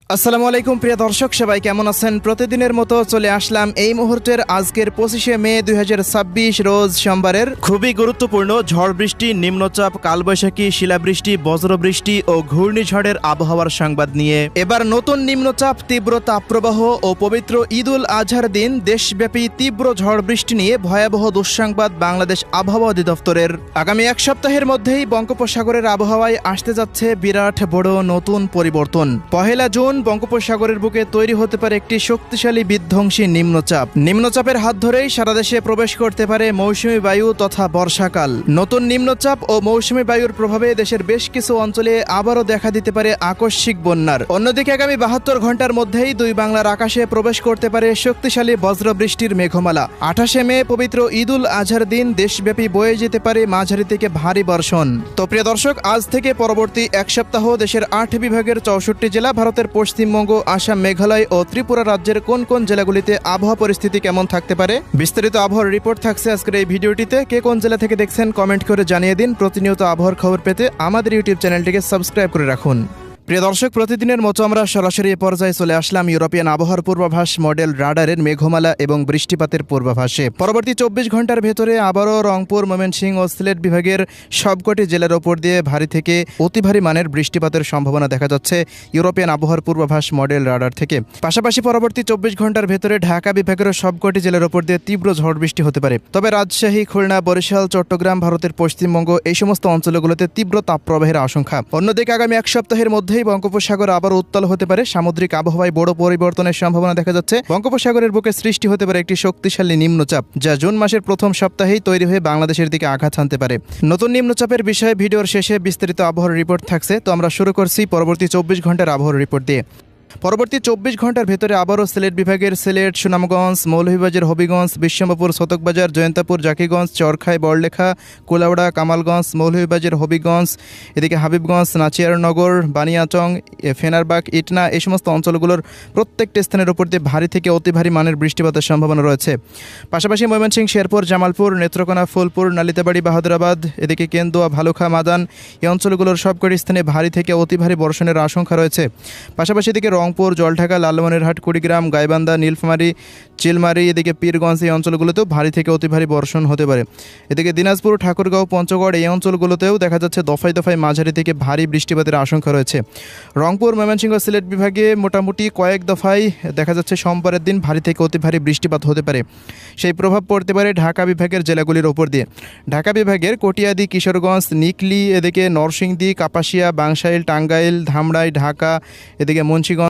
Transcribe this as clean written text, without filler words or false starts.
আসসালামু আলাইকুম প্রিয় দর্শক, সবাই কেমন আছেন? প্রতিদিনের মতো চলে আসলাম এই মুহূর্তের আজকের 25শে মে 2026 রোজ সোমবারের খুবই গুরুত্বপূর্ণ ঝড় বৃষ্টি, নিম্নচাপ, কালবৈশাখী, শিলাবৃষ্টি, বজ্রবৃষ্টি ও ঘূর্ণিঝড়ের আবহাওয়ার সংবাদ নিয়ে। এবার নতুন নিম্নচাপ, তীব্র তাপপ্রবাহ ও পবিত্র ঈদ উল আজহার দিন দেশব্যাপী তীব্র ঝড় বৃষ্টি নিয়ে ভয়াবহ দুঃসংবাদ বাংলাদেশ আবহাওয়া অধিদপ্তরের। আগামী এক সপ্তাহের মধ্যেই বঙ্গোপসাগরের আবহাওয়ায় আসতে যাচ্ছে বিরাট বড় নতুন পরিবর্তন। 1 জুন বঙ্গোপসাগরের বুকে তৈরি হতে পারে একটি শক্তিশালী বিধ্বংসী নিম্নচাপ। নিম্নচাপের হাত ধরেই সারা দেশে প্রবেশ করতে পারে মৌসুমী বায়ু তথা বর্ষাকাল। নতুন নিম্নচাপ ও মৌসুমী বায়ুর প্রভাবে দেশের বেশ কিছু অঞ্চলে আবারও দেখা দিতে পারে আকস্মিক বন্যার। অন্যদিকে আগামী 72 ঘন্টার মধ্যেই দুই বাংলার আকাশে প্রবেশ করতে পারে শক্তিশালী বজ্রবৃষ্টির মেঘমালা। 28শে মে পবিত্র ঈদ উল আজহার দিন দেশব্যাপী বয়ে যেতে পারে মাঝারি থেকে ভারী বর্ষণ। তো প্রিয় দর্শক, আজ থেকে পরবর্তী এক সপ্তাহ দেশের 8 বিভাগের 64 জেলা, ভারতের পশ্চিমবঙ্গ, আসাম, মেঘালয় ও ত্রিপুরা রাজ্যের কোন কোন জেলাগুলিতে আবহাওয়া পরিস্থিতি কেমন থাকতে পারে বিস্তারিত আবহাওয়ার রিপোর্ট থাকছে আজকের এই ভিডিওটিতে। কে কোন জেলা থেকে দেখছেন কমেন্ট করে জানিয়ে দিন। প্রতিনিয়ত আবহাওয়ার খবর পেতে আমাদের ইউটিউব চ্যানেলটিকে সাবস্ক্রাইব করে রাখুন। প্রিয় দর্শক, প্রতিদিনের মতো আমরা সরাসরি পর্যায়ে চলে আসলাম ইউরোপিয়ান আবহাওয়ার পূর্বাভাস মডেল রাডারের মেঘমালা এবং বৃষ্টিপাতের পূর্বাভাসে। পরবর্তী 24 ঘন্টার ভেতরে আবারও রংপুর, ময়মনসিংহ ও সিলেট বিভাগের সবকটি জেলার ওপর দিয়ে ভারী থেকে অতি ভারী মানের বৃষ্টিপাতের সম্ভাবনা দেখা যাচ্ছে ইউরোপিয়ান আবহাওয়ার পূর্বাভাস মডেল রাডার থেকে। পাশাপাশি পরবর্তী 24 ঘন্টার ভেতরে ঢাকা বিভাগের সবকটি জেলার ওপর দিয়ে তীব্র ঝড় বৃষ্টি হতে পারে। তবে রাজশাহী, খুলনা, বরিশাল, চট্টগ্রাম, ভারতের পশ্চিমবঙ্গ এই সমস্ত অঞ্চলগুলোতে তীব্র তাপপ্রবাহের আশঙ্কা। অন্যদিকে আগামী এক সপ্তাহের মধ্যে বঙ্গোপসাগর আবার উত্তাল হতে পারে। সামুদ্রিক আবহাওয়ায় বড় পরিবর্তনের সম্ভাবনা দেখা যাচ্ছে। বঙ্গোপসাগরের বুকে সৃষ্টি হতে পারে একটি শক্তিশালী নিম্নচাপ, যা জুন মাসের প্রথম সপ্তাহেই তৈরি হয়ে বাংলাদেশের দিকে আঘাত হানতে পারে। নতুন নিম্নচাপের বিষয়ে ভিডিওর শেষে বিস্তারিত আবহাওয়ার রিপোর্ট থাকছে। তো আমরা শুরু করছি পরবর্তী 24 ঘন্টার আবহাওয়ার রিপোর্ট দিয়ে। পরবর্তী 24 ঘন্টার ভেতরে আবারও সিলেট বিভাগের সিলেট, সুনামগঞ্জ, মৌলভীবাজার, হবিগঞ্জ, বিশ্বম্ভরপুর, শতকবাজার, জয়ন্তপুর, জাকিগঞ্জ, চরখাই, বড়লেখা, কুলাউড়া, কামালগঞ্জ, মৌলভীবাজার, হবিগঞ্জ, এদিকে হাবিবগঞ্জ, নাচিয়ারনগর, বানিয়াচং, ফেনারবাগ, ইটনা এই সমস্ত অঞ্চলগুলোর প্রত্যেকটি স্থানের উপর দিয়ে ভারী থেকে অতি ভারী মানের বৃষ্টিপাতের সম্ভাবনা রয়েছে। পাশাপাশি ময়মনসিংহ, শেরপুর, জামালপুর, নেত্রকোনা, ফুলপুর, নালিতাবাড়ি, বাহাদুরাবাদ, এদিকে কেন্দুয়া, ভালুখা, মাদান এই অঞ্চলগুলোর সবকটি স্থানে ভারী থেকে অতি ভারী বর্ষণের আশঙ্কা রয়েছে। পাশাপাশি এদিকে রংপুর, জলঢাকা, লালমনিরহাট, কুড়িগ্রাম, গাইবান্ধা, নীলফামারী, চিলমারি, এদিকে পীরগঞ্জ এই অঞ্চলগুলোতেও ভারী থেকে অতি ভারী বর্ষণ হতে পারে। এদিকে দিনাজপুর, ঠাকুরগাঁও, পঞ্চগড় এই অঞ্চলগুলোতেও দেখা যাচ্ছে দফায় দফায় মাঝারি থেকে ভারী বৃষ্টিপাতের আশঙ্কা রয়েছে। রংপুর, ময়মনসিংহ, সিলেট বিভাগে মোটামুটি কয়েক দফায় দেখা যাচ্ছে সোমবারের দিন ভারী থেকে অতি ভারী বৃষ্টিপাত হতে পারে। সেই প্রভাব পড়তে পারে ঢাকা বিভাগের জেলাগুলির ওপর দিয়ে। ঢাকা বিভাগের কটিয়াদি, কিশোরগঞ্জ, নিকলি, এদিকে নরসিংদী, কাপাসিয়া, বাংশাইল, টাঙ্গাইল, ধামরাই, ঢাকা, এদিকে মুন্সিগঞ্জ,